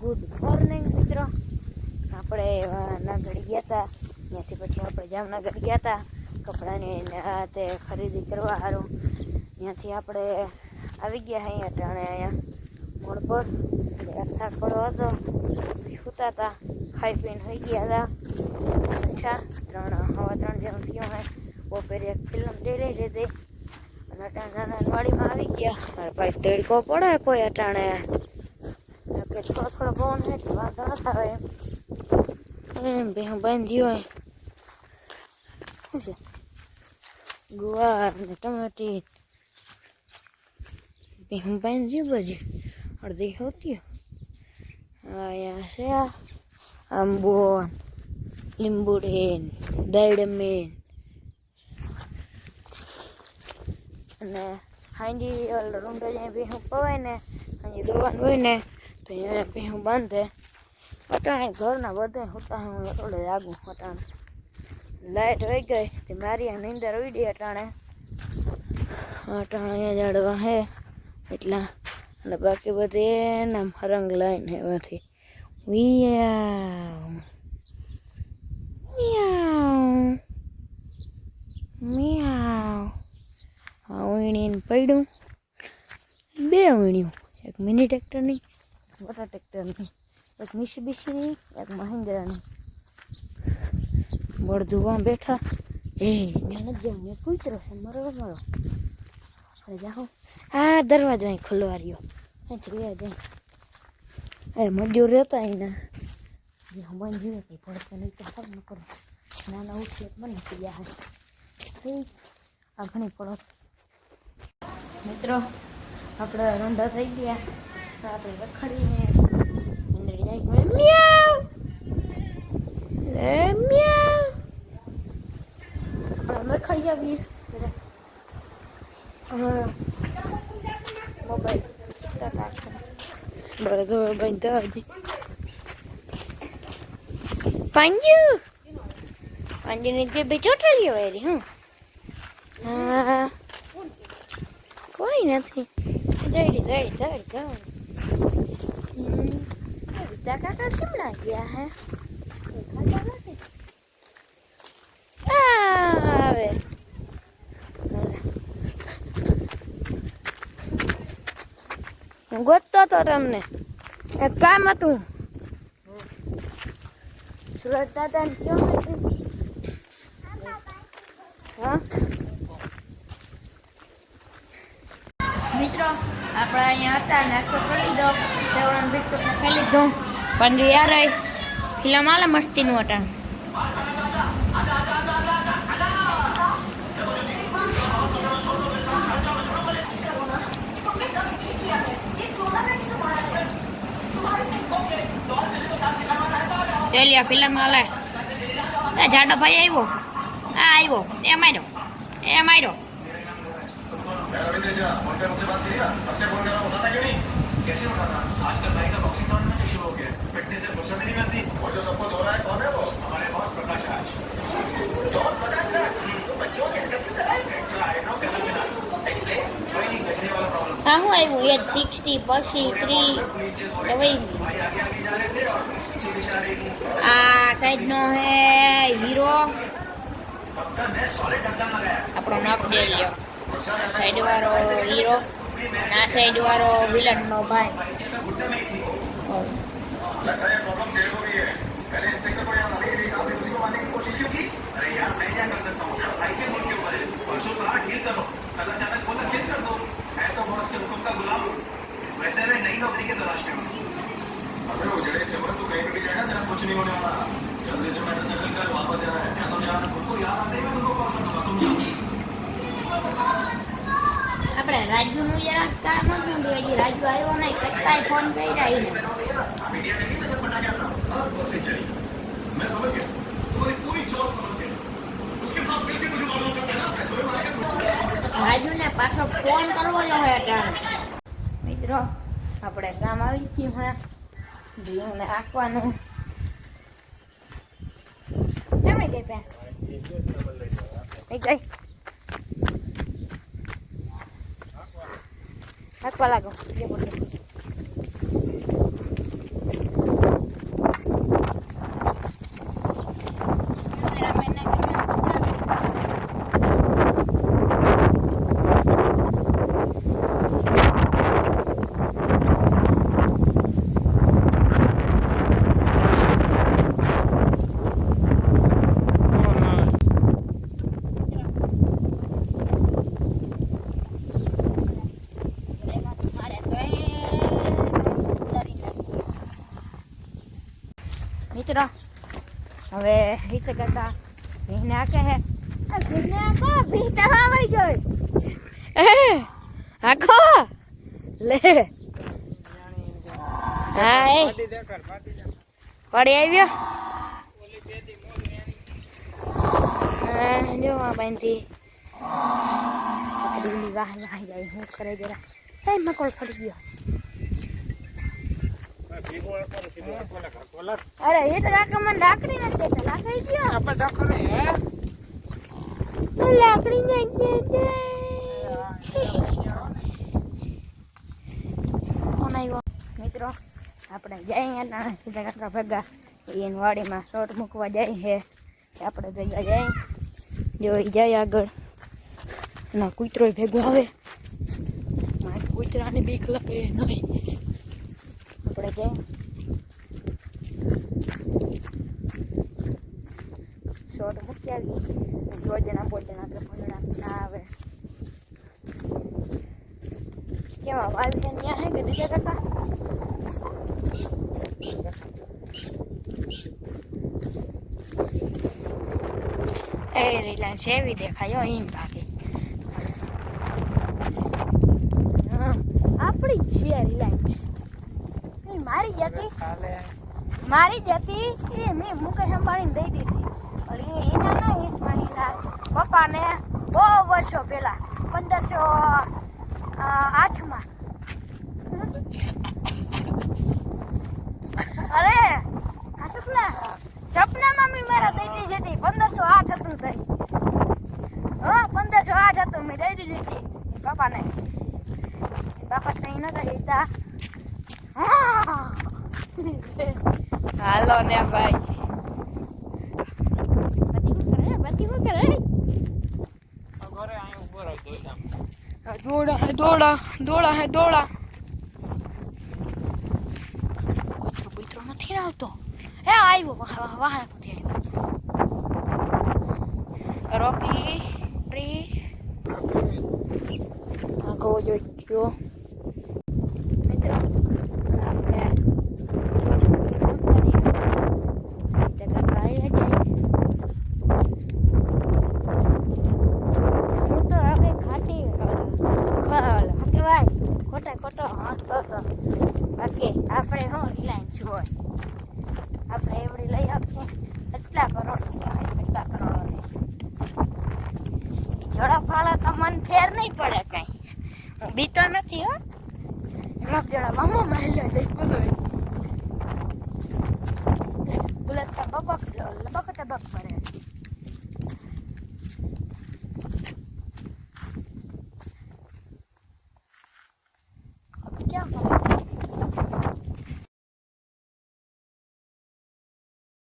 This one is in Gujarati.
ગુડ મોર્નિંગ મિત્રો. આપણે નાગડી ગયા હતા, ત્યાંથી પછી આપણે જામનગર ગયા હતા કપડાની તે ખરીદી કરવા સારું. ત્યાંથી આપણે આવી ગયા અહીંયા ટાણે અહીંયા મોડ પર. થાક પડો હતો, સૂતા હતા, ખાઈ પીને હોઈ ગયા હતા. 3:30 જેવું થયું હોય. બપોરે એક ફિલ્મ જોઈ લીધી અને અટાણે વાડીમાં આવી ગયા. મારા ભાઈ તડકો પડે કોઈ અટાણે કે થોડો પવન હોય તો વાંધો ન થાય એમ બે હું બાંધી હોય. શું છે? ગુવાર ને ટમાટી બે હું બાંધી બધી અડધી હોતી. અહીંયા છે આંબો, લીંબુડી, દાડમી અને હાંજી રૂંડા જ્યાં ભેહું પવાય ને હાંજી દોવાનું હોય ને તો અહીંયા ભેહું બાંધે. અટાણે ઘરના બધા હોતા હું થોડે આગું અટાણે લાઇટ વહી ગઈ તે મારી નીંદર ઉડી. અટાણે અહીંયા જાડવા હે એટલા અને બાકી બધે નામ રંગ લાઈને એમાંથી મિયાવ મિયાવ. હા વીણીને પડ્યું બે વીણ્યું, એક મિની ટ્રેક્ટરની, મોટા ટ્રેક્ટરની, એક મિશીબીશીની, એક મહિન્દ્રાની. બળદુમાં બેઠા એ ત્યાં નથી જાવ ને કૂતરો છે મારો અરે જાઓ. આ દરવાજો અહીં ખુલવા રહ્યો જોયા જાય. એ મજૂર રહેતા અહીંના જે હું બંધ જોયો કંઈ પડતો નહીં તો ખબર ન કરો. નાના ઉઠીએ બની ગયા હે આ ઘણી પડો. મિત્રો આપણે રોંઢા થઈ ગયા, આપણે રખડીને મંદિર જાય મ્યાવ મ્યાવ. આપણે રખડી આવીએ મોબાઈલ બરાબર બાંધતા હજી પાંજુની જે બે ચોટલીઓ વાળી. હા કોઈ નથી. જડી કાકા કેમણા ગયા હે આવે ગોતતો તો તમને એક કામ હતું. સુરત દાદાને કેવું હતું? હા મિત્રો આપણે અહીંયા હતા, નાસ્તો કરી લીધો, સેવડાનું બિસ્કુટ ખાઈ લીધું. પણ યાર ફિલ્મ આલે મસ્તીનું હતા. ચલિયા ફિલ્મ હાલે. જાડો ભાઈ આવ્યો, આ આવ્યો, એ માર્યો, એ માર્યો. હા હું આવ્યું 60 પછી 3 આ સાઈડ નો હે હીરો આપણો નખ દે લ્યો. સાઈડ વાળો હીરો, આ સાઈડ વાળો વિલન નો ભાઈ. આપણે રાજુનું યાર કામ હતું હજી રાજુ આવ્યો નહીં, કઈ ફોન કર્યા એને. રાજુને પાછો ફોન કરવો જોઈએ અત્યારે. મિત્રો આપણે કામ આવી ગયું હે ભીને આંકવાનું. કેમ ગઈ પે ગઈ આંકવા લાગો. મિત્રો હવે રીતે કાકા ભીને આકે હે ભીને આકો ભી તો આવી ગઈ આખો લે હાય પડી આવ્યો જો આ બાંધી પકડી વાહ વાહ જાય હું કરે જરા એ મકોલ ફરી ગયો અરે એ તો કાકા મને લાકડી નથી દેતા લાકડી ગયો આપણે ડખરે હે લાકડી નથી દેતા મિત્રો આપણે જઈએ સીધા કાકા ભેગા એની વાડીમાં શોટ મૂકવા જાય છે આપણે ભેગા જાય જો એ જાય આગળ ના કૂતરો ભેગો આવે કૂતરાની બીક લાગે નહીં આપણે જઈએ શોટ મૂકી આવી ભોજન આપણે ભૂંડણા ના આવે કેવા વાવી ત્યાં હે કે બીજા કાકા એ રિલાયન્સ એવી દેખાયો અહીં બાકી આપણી જ છે રિલાયન્સ મારી જતી એ મેં મુકેશ અંબાણીને દઈ દીધી એના નહીં પણ એના પપ્પાને બહુ વર્ષો પહેલા 1508 અરે આ સપનામાં મેં મારા દઈ દીધી હતી 1508 હતું થઈ 1508 હતું મેં દઈ દીધી હતી બાપાને બાપા નહીં નતા દેતા હાલો ને ભાઈ બતી શું કરે દોડા કૂતરો નથી આવતો હે આવ્યો વાહ નથી આવ્યો રોકી ટ્રી આગો જોઈજો મિત્રો આપણે ખોટો હસતો હતો બાકી આપણે શું રિલાયન્સ હોય આપણે એવડી લઈ આપીએ કેટલા કરોડ જડા ફાળા તો મન ફેર નહીં પડે કઈ હું બીતો નથી હો જડા મામો મહેલા જઈ બુલેટ બક કરે